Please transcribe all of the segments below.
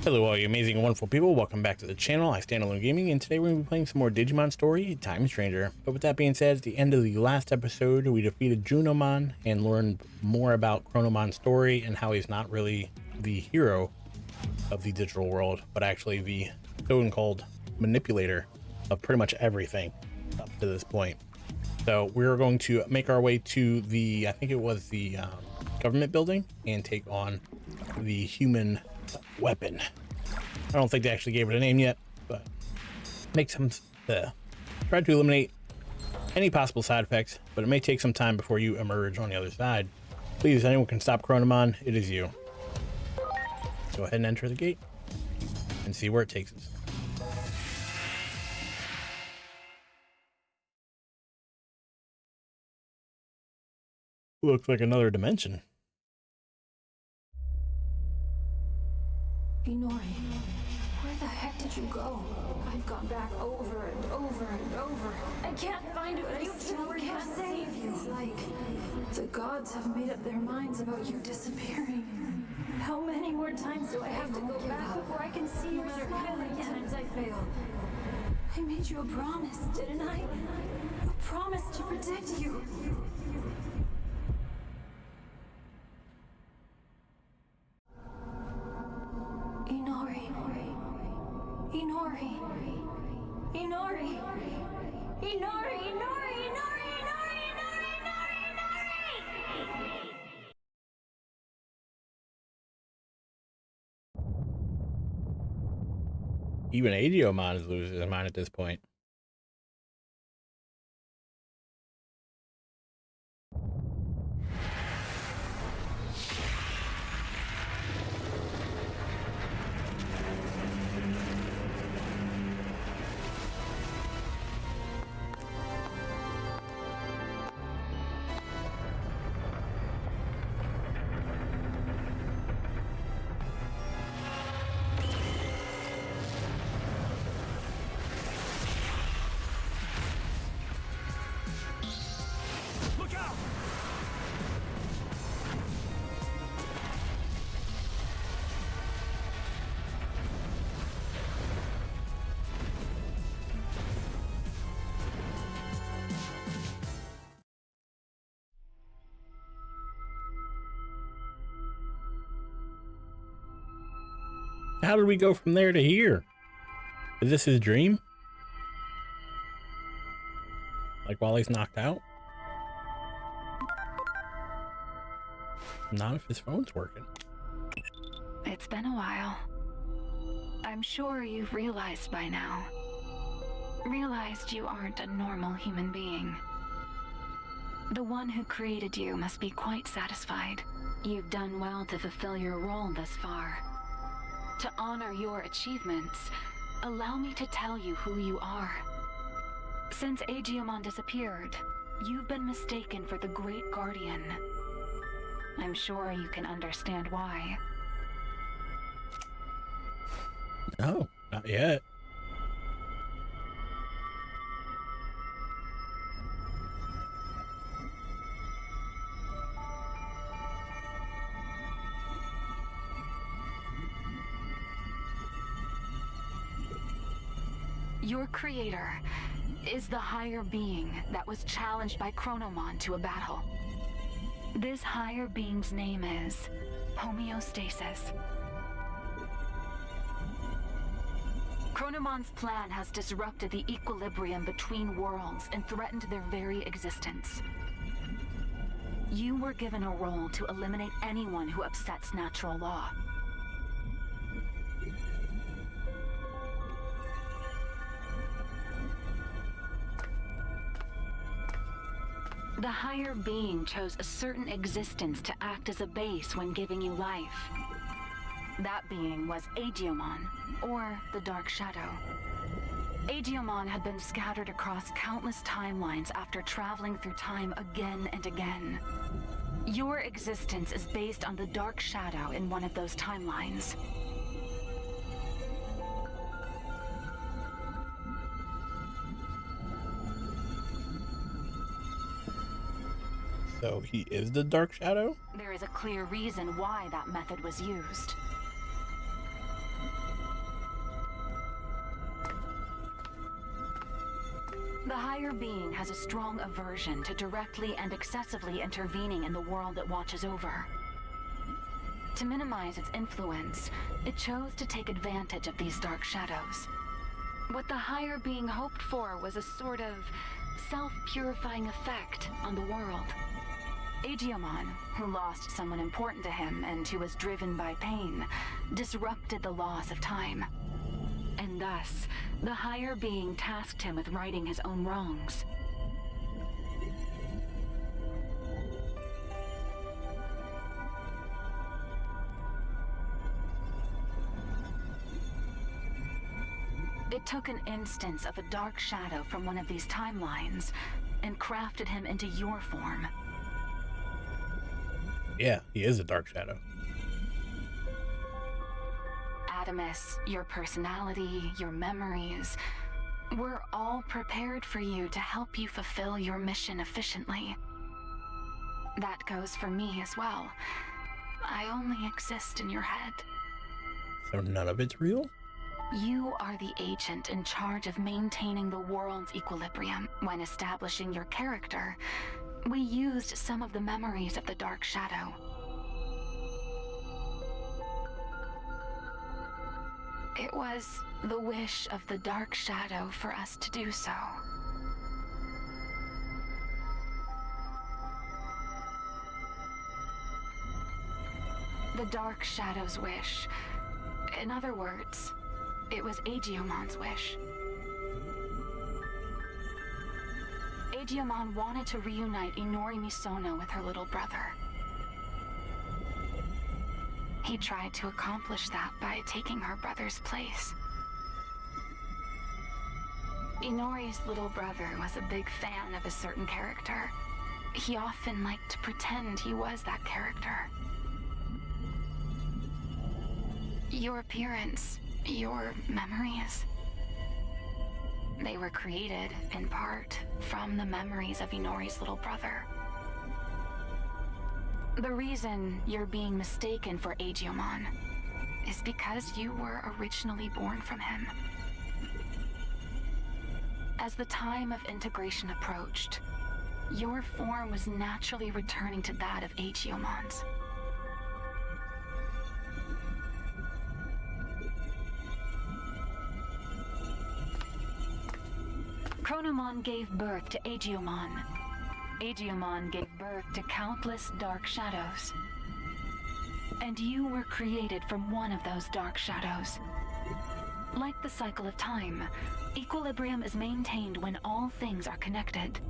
Hello all you amazing and wonderful people, welcome back to the channel, IStandAlone Gaming, and today we're going to be playing some more Digimon Story, Time Stranger. But with that being said, at the end of the last episode, we defeated Junomon and learned more about Chronomon's story and how he's not really the hero of the digital world, but actually the so-called manipulator of pretty much everything up to this point. So we're going to make our way to the, I think it was the government building, and take on the human weapon. I don't think they actually gave it a name yet, but make some try to eliminate any possible side effects, but it may take some time before you emerge on the other side. Please, anyone can stop Chronomon, it is you. Go ahead and enter the gate and see where it takes us. Looks like another dimension. Inori, where the heck did you go? I've gone back over and over and over. I can't find you, but I still can't save you. It's like the gods have made up their minds about you disappearing. How many more times do I have to go back before I can see you, no matter how many times I fail? I made you a promise, didn't I? A promise to protect you. Inori. Inori. Inori. Inori. Inori. Inori. Inori. Inori. Inori. Even Adiomon is losing his mind at this point. How did we go from there to here? Is this his dream? Like while he's knocked out? Not if his phone's working. It's been a while. I'm sure you've realized by now. Realized you aren't a normal human being. The one who created you must be quite satisfied. You've done well to fulfill your role thus far. To honor your achievements, allow me to tell you who you are. Since Digimon disappeared, you've been mistaken for the Great Guardian. I'm sure you can understand why. No, not yet. Your creator is the higher being that was challenged by Chronomon to a battle. This higher being's name is homeostasis. Chronomon's plan has disrupted the equilibrium between worlds and threatened their very existence. You were given a role to eliminate anyone who upsets natural law. The higher being chose a certain existence to act as a base when giving you life. That being was Digimon, or the Dark Shadow. Digimon had been scattered across countless timelines after traveling through time again and again. Your existence is based on the Dark Shadow in one of those timelines. So he is the Dark Shadow? There is a clear reason why that method was used. The higher being has a strong aversion to directly and excessively intervening in the world it watches over. To minimize its influence, it chose to take advantage of these dark shadows. What the higher being hoped for was a sort of self-purifying effect on the world. Digimon, who lost someone important to him and who was driven by pain, disrupted the laws of time. And thus, the higher being tasked him with righting his own wrongs. It took an instance of a dark shadow from one of these timelines and crafted him into your form. Yeah, he is a dark shadow. Adamus, your personality, your memories, we're all prepared for you to help you fulfill your mission efficiently. That goes for me as well. I only exist in your head. So none of it's real? You are the agent in charge of maintaining the world's equilibrium. When establishing your character, we used some of the memories of the Dark Shadow. It was the wish of the Dark Shadow for us to do so. The Dark Shadow's wish. In other words, it was Digimomon's wish. Digimon wanted to reunite Inori Misono with her little brother. He tried to accomplish that by taking her brother's place. Inori's little brother was a big fan of a certain character. He often liked to pretend he was that character. Your appearance, your memories, they were created, in part, from the memories of Inori's little brother. The reason you're being mistaken for Digimon is because you were originally born from him. As the time of integration approached, your form was naturally returning to that of Digimon's. Chronomon gave birth to Digimon. Digimon gave birth to countless dark shadows. And you were created from one of those dark shadows. Like the cycle of time, equilibrium is maintained when all things are connected.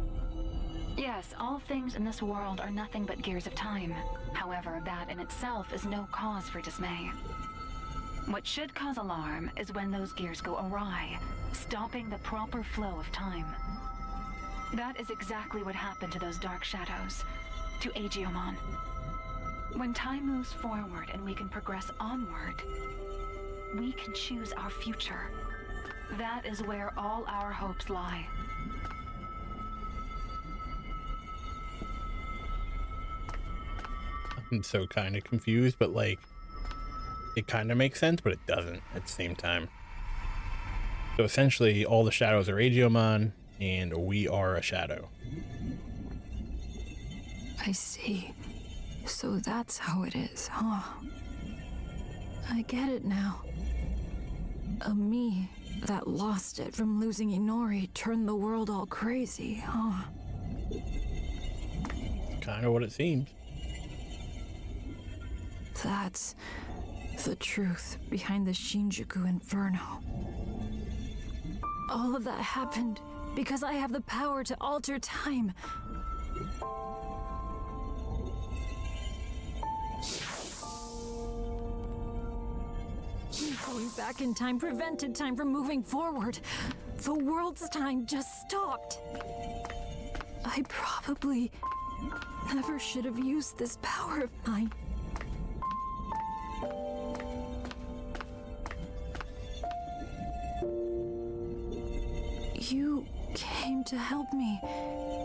Yes, all things in this world are nothing but gears of time. However, that in itself is no cause for dismay. What should cause alarm is when those gears go awry, stopping the proper flow of time. That is exactly what happened to those dark shadows, to Digimon. When time moves forward and we can progress onward, we can choose our future. That is where all our hopes lie. I'm so kind of confused, but like, it kind of makes sense, but it doesn't at the same time. So essentially, all the shadows are Digimon, and we are a shadow. I see. So that's how it is, huh? I get it now. A me that lost it from losing Inori turned the world all crazy, huh? Kind of what it seems. That's the truth behind the Shinjuku Inferno. All of that happened because I have the power to alter time. Going back in time prevented time from moving forward. The world's time just stopped. I probably never should have used this power of mine. You came to help me,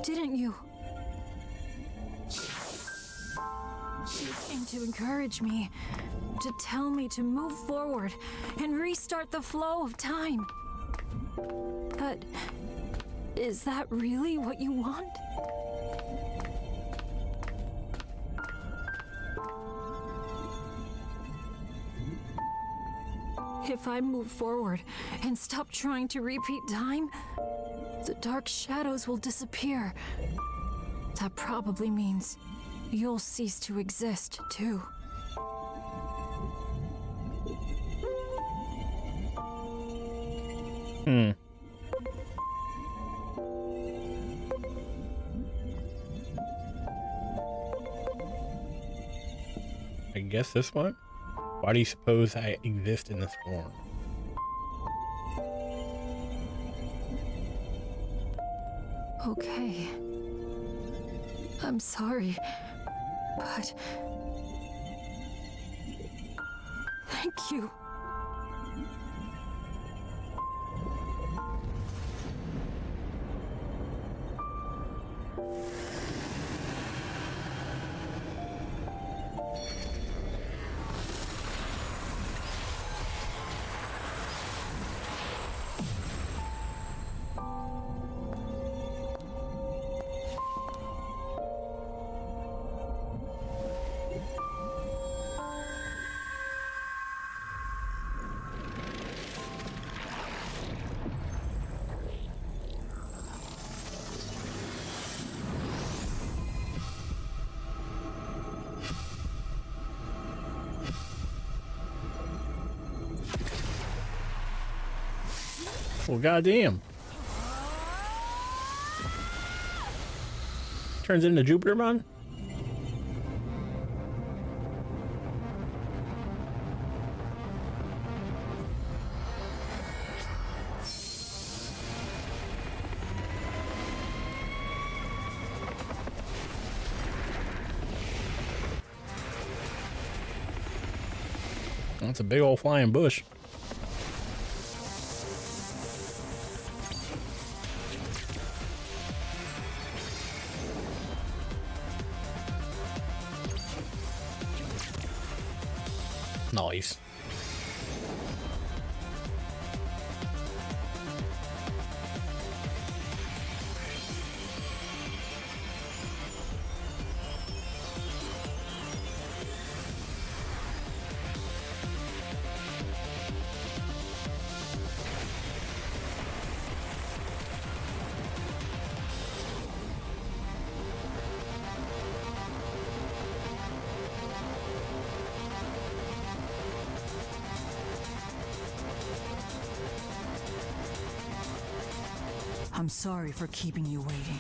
didn't you? You came to encourage me, to tell me to move forward and restart the flow of time. But Is that really what you want? If I move forward and stop trying to repeat time, the dark shadows will disappear. That probably means you'll cease to exist, too. I guess this one? Why do you suppose I exist in this form? Okay. I'm sorry, but... thank you. Well, goddamn. Turns into Jupitermon? That's a big old flying bush. Nice. I'm sorry for keeping you waiting.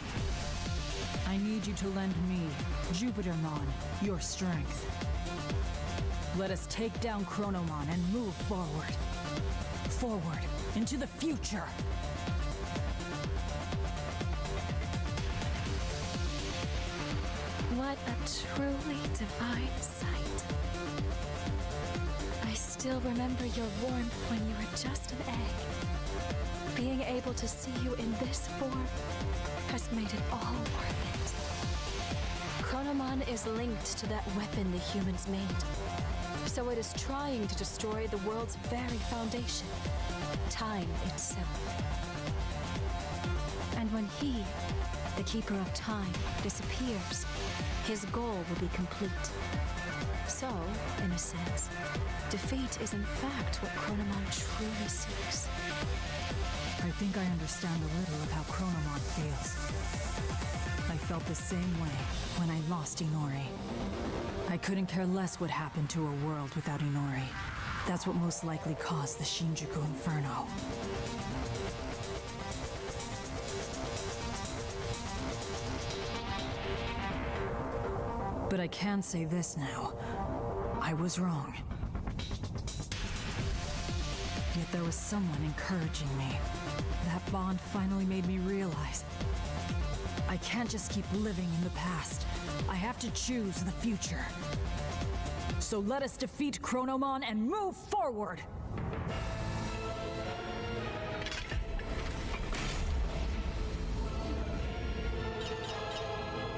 I need you to lend me, Jupitermon, your strength. Let us take down Chronomon and move forward. Forward, into the future. What a truly divine sight. I still remember your warmth when you were just an egg. Being able to see you in this form has made it all worth it. Chronomon is linked to that weapon the humans made. So it is trying to destroy the world's very foundation, time itself. And when he, the Keeper of Time, disappears, his goal will be complete. So, in a sense, defeat is in fact what Chronomon truly seeks. I think I understand a little of how Chronomon feels. I felt the same way when I lost Inori. I couldn't care less what happened to a world without Inori. That's what most likely caused the Shinjuku Inferno. But I can say this now. I was wrong. Yet there was someone encouraging me. That bond finally made me realize I can't just keep living in the past. I have to choose the future. So let us defeat Chronomon and move forward!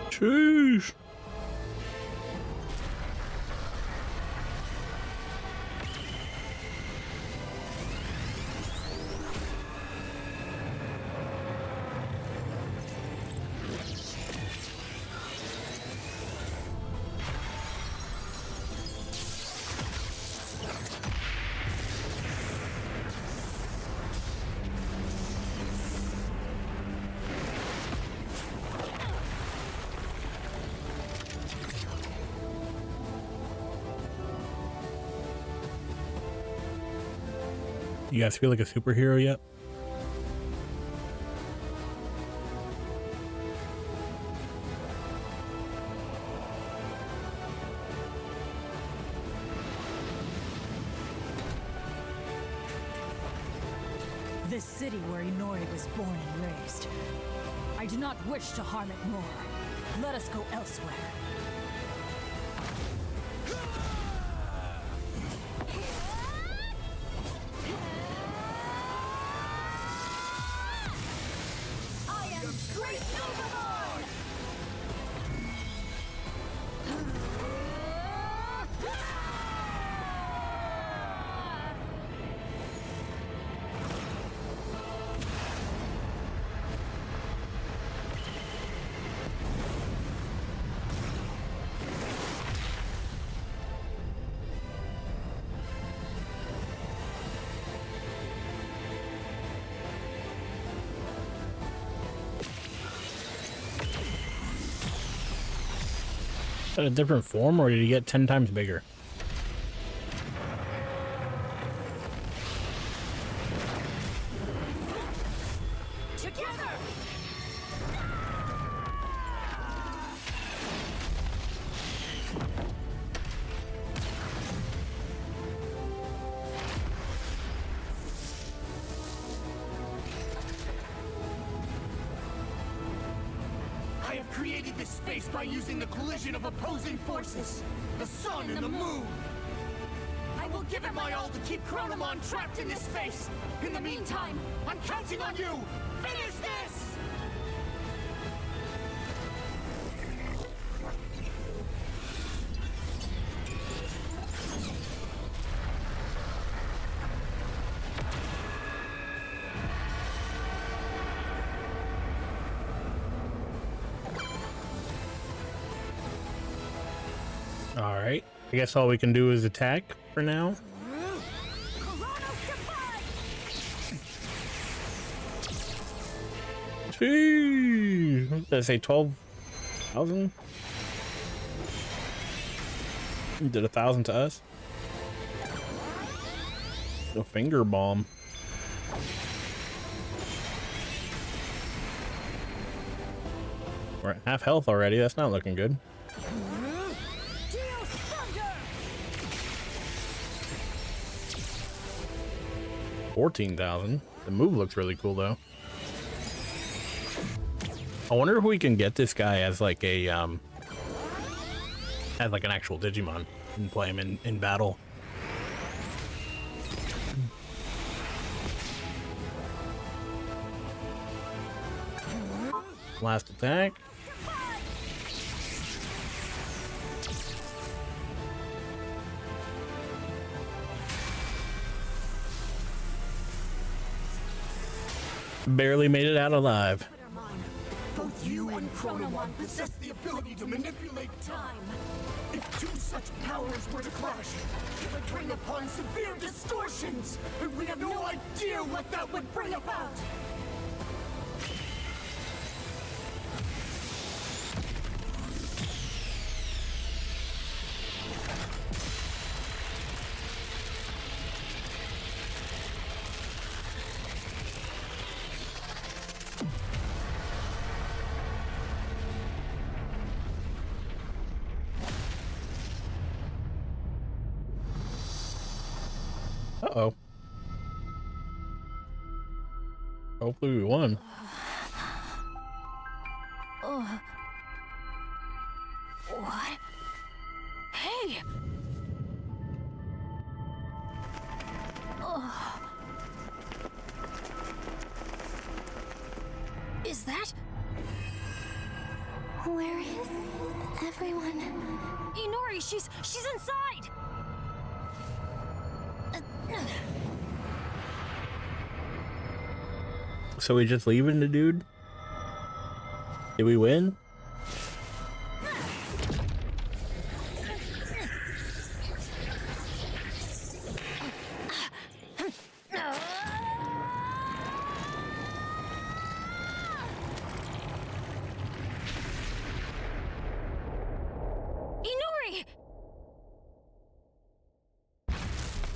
Sheesh. You guys feel like a superhero yet? This city where Inori was born and raised. I do not wish to harm it more. Let us go elsewhere. I am Great Digimon! Is that a different form, or did he get 10 times bigger? Together! I have created this space by using the collision of opposing forces, the sun and the moon. I will give it my all to keep Chronomon trapped in this space. In the meantime, I'm counting on you. Finish this! All right. I guess all we can do is attack for now. Jeez. What did I say? 12,000? Did 1,000 to us? The finger bomb. We're at half health already. That's not looking good. 14,000. The move looks really cool though. I wonder if we can get this guy as like a as like an actual Digimon and play him in battle. Last attack. Barely made it out alive. Both you and Chronomon possess the ability to manipulate time. If two such powers were to clash, it would bring upon severe distortions, and we have no idea what that would bring about. Uh-oh. Hopefully we won. What? Hey! Is that? Where is everyone? Inori, she's inside! So we just leaving the dude? Did we win? Inori!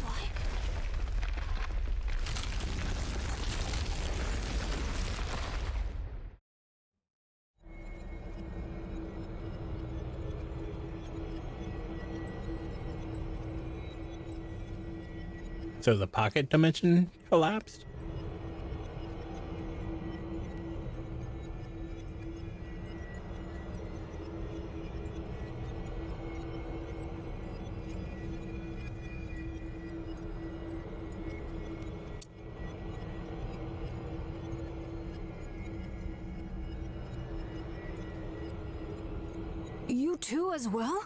What? So the pocket dimension collapsed? You too as well?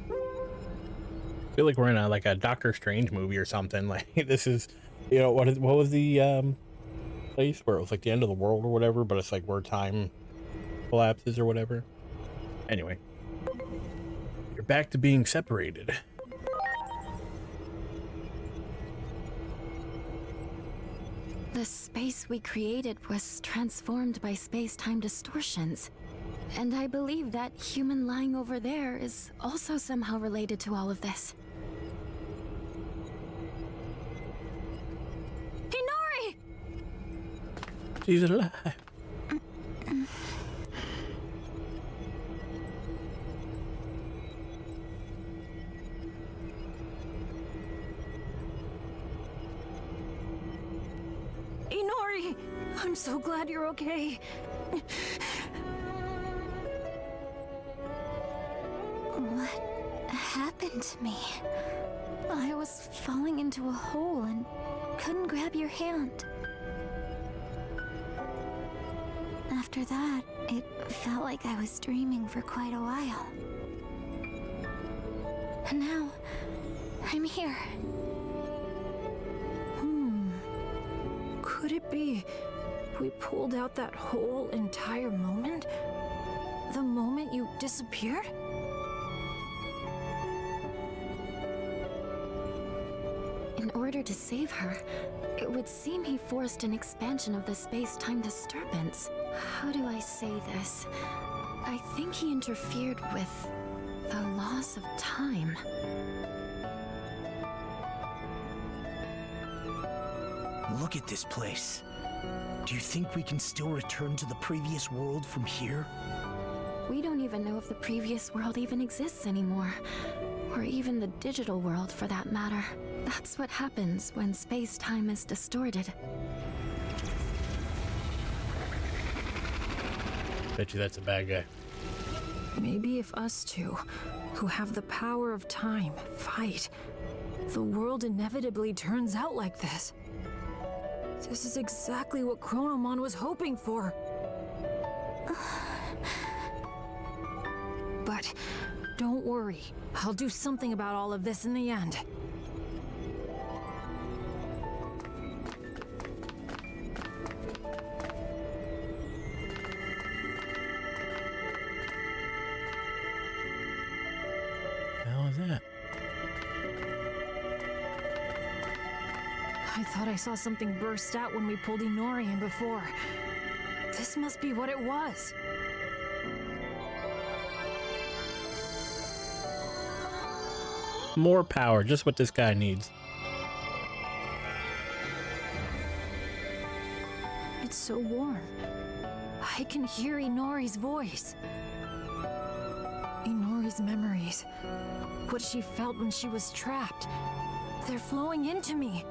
I feel like we're in a Doctor Strange movie or something. Like this is, what was the place where it was like the end of the world or whatever, but it's like where time collapses or whatever. Anyway, you're back to being separated. The space we created was transformed by space-time distortions. And I believe that human lying over there is also somehow related to all of this. Inori! She's alive. Inori! I'm so glad you're okay. What happened to me? I was falling into a hole and couldn't grab your hand. After that, it felt like I was dreaming for quite a while. And now, I'm here. Could it be we pulled out that whole entire moment? The moment you disappeared? In order to save her, it would seem he forced an expansion of the space-time disturbance. How do I say this? I think he interfered with the loss of time. Look at this place. Do you think we can still return to the previous world from here? We don't even know if the previous world even exists anymore. Or even the digital world, for that matter. That's what happens when space-time is distorted. Bet you that's a bad guy. Maybe if us two, who have the power of time, fight, the world inevitably turns out like this. This is exactly what Chronomon was hoping for. But don't worry, I'll do something about all of this in the end. The hell is that? I thought I saw something burst out when we pulled Inori in before. This must be what it was. More power, just what this guy needs. It's so warm. I can hear Inori's voice. Inori's memories. What she felt when she was trapped. They're flowing into me.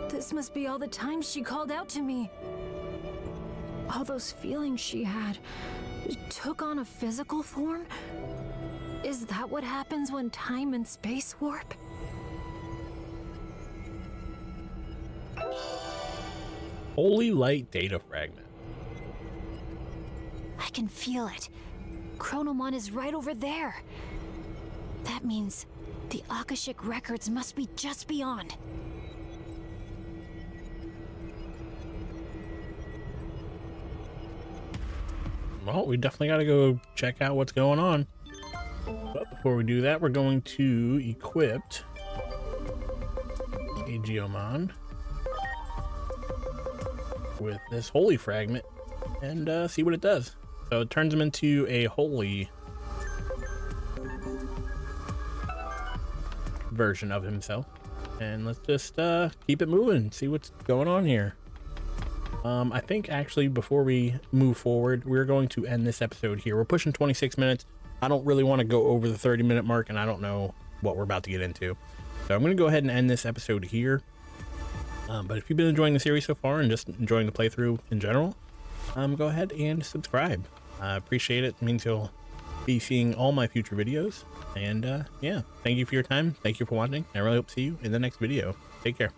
This must be all the times she called out to me. All those feelings she had took on a physical form? Is that what happens when time and space warp? Holy light data fragment. I can feel it. Chronomon is right over there. That means the Akashic records must be just beyond. Well, we definitely got to go check out what's going on. But before we do that, we're going to equip Digimon with this holy fragment and see what it does. So it turns him into a holy version of himself. And let's just keep it moving, see what's going on here. I think actually before we move forward, we're going to end this episode here. We're pushing 26 minutes. I don't really want to go over the 30-minute mark, and I don't know what we're about to get into. So I'm going to go ahead and end this episode here. But if you've been enjoying the series so far and just enjoying the playthrough in general, go ahead and subscribe. I appreciate it. It means you'll be seeing all my future videos. And yeah, thank you for your time. Thank you for watching. I really hope to see you in the next video. Take care.